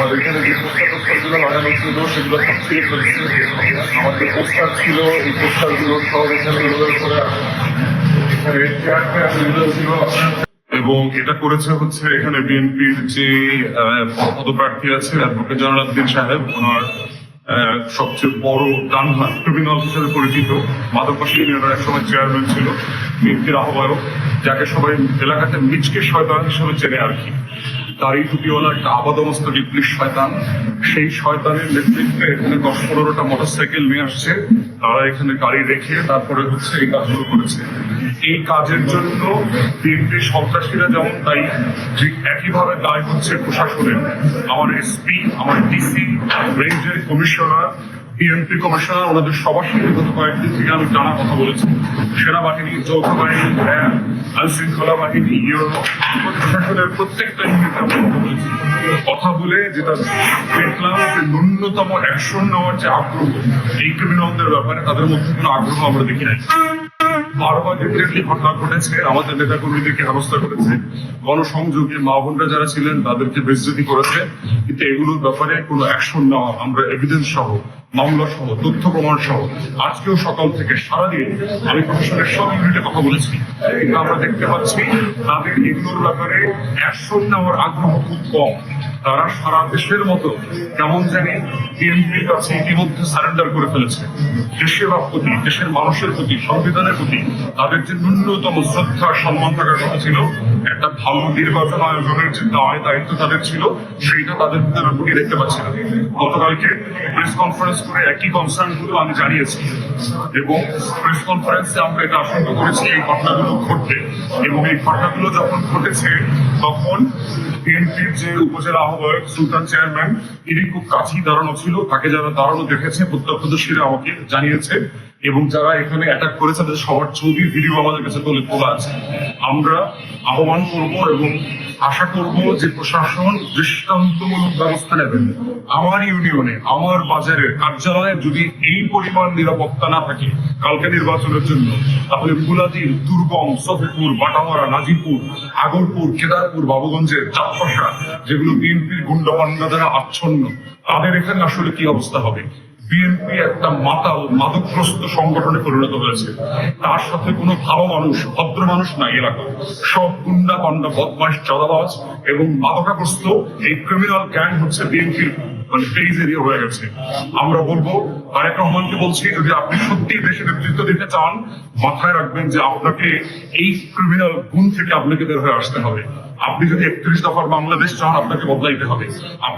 আমাদের এখানে যে পোস্টারগুলো লাগানো ছিল সেগুলো সব ছিঁড়ে ফেলছে। আমাদের পোস্টার ছিল, এই পোস্টারগুলো সব এখানে ইউজ করে এখানে চেয়ার ছিল। এবং এটা করেছে হচ্ছে এখানে বিএনপির যে পদপ্রার্থী আছে অ্যাডভোকেট জয়নাল আবদিন সাহেব, ওনার সবচেয়ে বড় ডান হাত, ক্রিমিনাল হিসেবে পরিচিত। মাদকবাসী ইউনিয়নের এক সময় চেয়ারম্যান ছিল, বিএনপির আহ্বায়ক, যাকে সবাই এলাকাতে মিচকে শয়তান হিসেবে চেনে আর কি। দাড়ি টুপিওয়ালা একটা আপাদমস্ত ডিপ্লিশ শয়তান। সেই শয়তানের নেতৃত্বে এখানে 10-15টা মোটরসাইকেল নিয়ে আসছে, তারা এখানে গাড়ি রেখে তারপরে হচ্ছে এই কাজগুলো করেছে। এই কাজের জন্য বিএনপির সন্ত্রাসীরা যেমন দায়ী, ঠিক একইভাবে দায় হচ্ছে প্রশাসনের। আমার এসপি, আমার ডিসি, রেঞ্জের কমিশনার, বিএনপি কমিশনার, ওনাদের সবার সাথে গত কয়েকদিন থেকে আমি জানা কথা বলেছি। সেনাবাহিনী, যৌথ বাহিনী, র্যাব, আইন শৃঙ্খলা বাহিনী, প্রশাসনের প্রত্যেকটা ইউনিটে আমরা কথা বলেছি। কথা বলে যেটা দেখলাম যে ন্যূনতম অ্যাকশন নেওয়ার যে আগ্রহ এই ক্রিমিনালদের ব্যাপারে, তাদের মধ্যে কোনো আগ্রহ আমরা দেখি নাই। বারবার ডিফারেন্টলি ঘটনা ঘটেছে, আমাদের নেতা কর্মীদেরকে হেনস্থা করেছে, গণসংযোগে মা বোনরা যারা ছিলেন তাদেরকে বেইজ্জতি করেছে, কিন্তু এগুলোর ব্যাপারে কোনো অ্যাকশন নেওয়া, আমরা এভিডেন্স সহ, মামলা সহ, তথ্য প্রমাণ সহ আজকেও সকাল থেকে সারাদিন আমি প্রশাসনের সব ইউনিটে কথা বলেছি, কিন্তু আমরা দেখতে পাচ্ছি তাদের এগুলোর ব্যাপারে অ্যাকশন নেওয়ার আগ্রহ খুব কম। তারা সারা দেশের মতো কেমন জানি বিএনপির কাছে ইতিমধ্যে সারেন্ডার করে ফেলেছে। দেশের প্রতি, দেশের মানুষের প্রতি, সংবিধানের প্রতি তাদের যে ন্যূনতম শ্রদ্ধা সম্মান থাকার কথা ছিল, একটা ভালো নির্বাচন আয়োজনের যে দায়িত্ব তাদের ছিল, সেইটা তাদের ভিতরে দেখতে পাচ্ছি না। গতকালকে প্রেস কনফারেন্স করে একই কনসার্ন গুলো আমি জানিয়েছি, এবং প্রেস কনফারেন্সে আমরা এটা আশঙ্কা করেছি এই ঘটনাগুলো ঘটবে। এবং এই ঘটনাগুলো যখন ঘটেছে তখন বিএনপির যে উপজেলা আহ্বায়ক, সুলতান চেয়ারম্যান, ইনি খুব কাছেই দাঁড়ানো ছিল। তাকে যারা দাঁড়ানো দেখেছে প্রত্যক্ষদর্শীরা আমাকে জানিয়েছে, এবং যারা এখানে অ্যাটাক করেছে তাদের সবার ছবি, ভিডিও আমাদের কাছে তোলা আছে। আমরা আহ্বান করব এবং আশা করব যে প্রশাসন দৃষ্টান্তমূলক ব্যবস্থা নেবেন। আমার ইউনিয়নে, আমার বাজারের কার্যালয়ে যদি এই পরিমাণ নিরাপত্তা না থাকে কালকে নির্বাচনের জন্য, তাহলে মুলাদির, দুর্গম, সফিপুর, বাটামারা, নাজিপুর, আগরপুর, কেদারপুর, বাবুগঞ্জের চাপপাশা, যেগুলো বিএনপির গুন্ডা পান্ডা দ্বারা আচ্ছন্ন, তাদের এখানে আসলে কি অবস্থা হবে? বিএনপি একটা মাতাল, মাদকগ্রস্ত সংগঠনে পরিণত হয়েছে। তার সাথে কোনো ভালো মানুষ, ভদ্র মানুষ নাই এলাকা। সব গুন্ডা পান্ডা, বদমাইশ, চাঁদাবাজ এবং মাদকাগ্রস্ত এই ক্রিমিনাল গ্যাং হচ্ছে বিএনপির পেজ এরিয়া হয়ে গেছে। আমরা বলবো, তারেক রহমানকে বলছি, যদি আপনি সত্যি দেশে নেতৃত্ব দিতে চান, মাথায় রাখবেন যে আপনাকে এই ক্রিমিনাল গুণ থেকে আপনাকে বের হয়ে আসতে হবে। আপনি যদি 31 দফার বাংলাদেশ চান, আপনাকে বদলাইতে হবে।